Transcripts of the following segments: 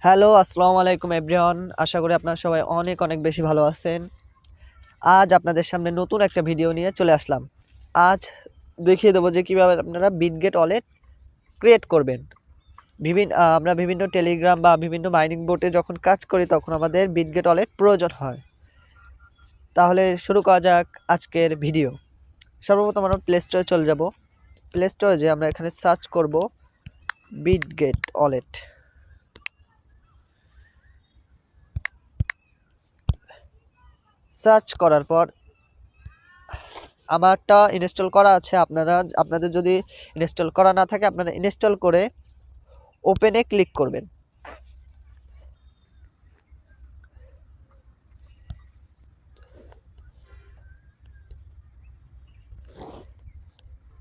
Hello, আসসালামু আলাইকুম everyone. আশা করি আপনারা সবাই অনেক অনেক বেশি ভালো আছেন। আজ আপনাদের সামনে নতুন একটা ভিডিও নিয়ে চলে আসলাম। আজ দেখিয়ে দেবো যে কীভাবে আপনারা বিটগেট ওয়ালেট ক্রিয়েট করবেন। আমরা বিভিন্ন টেলিগ্রাম বা বিভিন্ন মাইনিং বোটে যখন কাজ করি তখন আমাদের বিটগেট ওয়ালেট প্রয়োজন হয়। তাহলে শুরু করা যাক আজকের ভিডিও। সর্বপ্রথম আমরা প্লে স্টোরে চলে যাব। প্লে স্টোরে যে আমরা এখানে সার্চ করব বিটগেট ওয়ালেট। সার্চ করার পর আমারটা ইনস্টল করা আছে। আপনাদের যদি ইনস্টল করা না থাকে আপনারা ইনস্টল করে ওপেনে ক্লিক করবেন।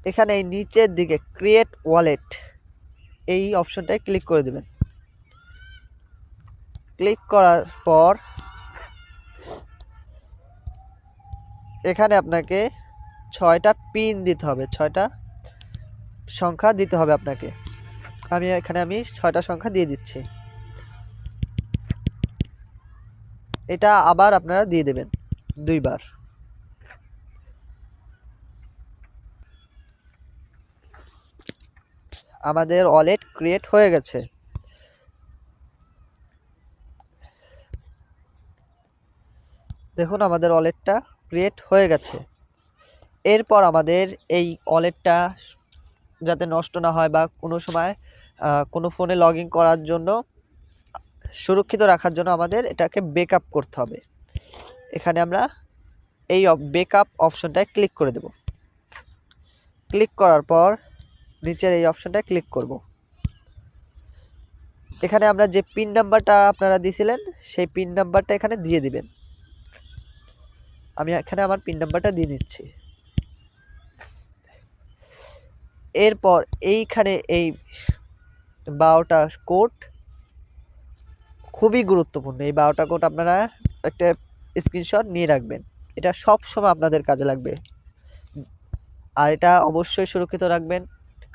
এখানে এই নিচের দিকে ক্রিয়েট ওয়ালেট এই অপশনটায় ক্লিক করে দেবেন। ক্লিক করার পর এখানে আপনাকে 6টা পিন দিতে হবে, 6টা সংখ্যা দিতে হবে আপনাকে। আমি 6টা সংখ্যা দিয়ে দিচ্ছি। এটা আবার আপনারা দিয়ে দেবেন 2বার। আমাদের ওয়ালেট ক্রিয়েট হয়ে গেছে। দেখুন আমাদের ওয়ালেটটা ক্রিয়েট হয়ে গেছে। এরপর আমাদের এই ওয়ালেটটা যাতে নষ্ট না হয় বা কোনো সময় কোনো ফোনে লগ ইন করার জন্য সুরক্ষিত রাখার জন্য আমাদের এটাকে ব্যাকআপ করতে হবে। এখানে আমরা এই ব্যাকআপ অপশনটায় ক্লিক করে দেব। ক্লিক করার পর নিচের এই অপশনটায় ক্লিক করব। এখানে আমরা যে পিন নাম্বারটা আপনারা দিয়েছিলেন সেই পিন নাম্বারটা এখানে দিয়ে দিবেন। আমি এখানে আমার পিন নাম্বারটা দিয়ে নিচ্ছি। এরপর এইখানে এই 12টা কোড খুবই গুরুত্বপূর্ণ। এই 12টা কোড আপনারা একটা স্ক্রিনশট নিয়ে রাখবেন। এটা সব সময় আপনাদের কাজে লাগবে। আর এটা অবশ্যই সুরক্ষিত রাখবেন,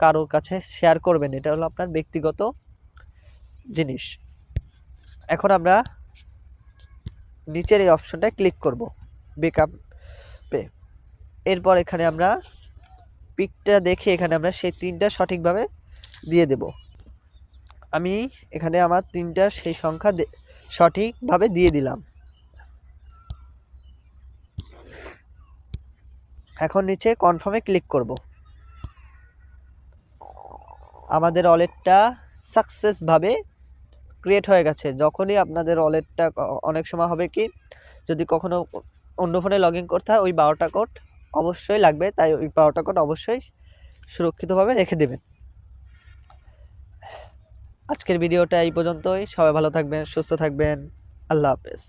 কারোর কাছে শেয়ার করবেন। এটা হলো আপনার ব্যক্তিগত জিনিস। এখন আমরা নিচের এই অপশনটায় ক্লিক করব ব্যাকআপে। এরপর এখানে আমরা পিকটা দেখে এখানে আমরা সেই 3টা সঠিকভাবে দিয়ে দেব। আমি এখানে আমার 3টা সেই সংখ্যা সঠিকভাবে দিয়ে দিলাম। এখন নিচে কনফার্মে ক্লিক করব। আমাদের ওয়ালেটটা সাকসেসভাবে ক্রিয়েট হয়ে গেছে। যখনই আপনাদের ওয়ালেটটা অনেক সময় হবে কি, যদি কখনো অন্য ফোনে লগ ইন করতে হয় ওই 12টা কোড অবশ্যই লাগবে, তাই ওই 12টা কোড অবশ্যই সুরক্ষিতভাবে রেখে দেবেন। আজকের ভিডিওটা এই পর্যন্তই। সবাই ভালো থাকবেন, সুস্থ থাকবেন। আল্লাহ হাফেজ।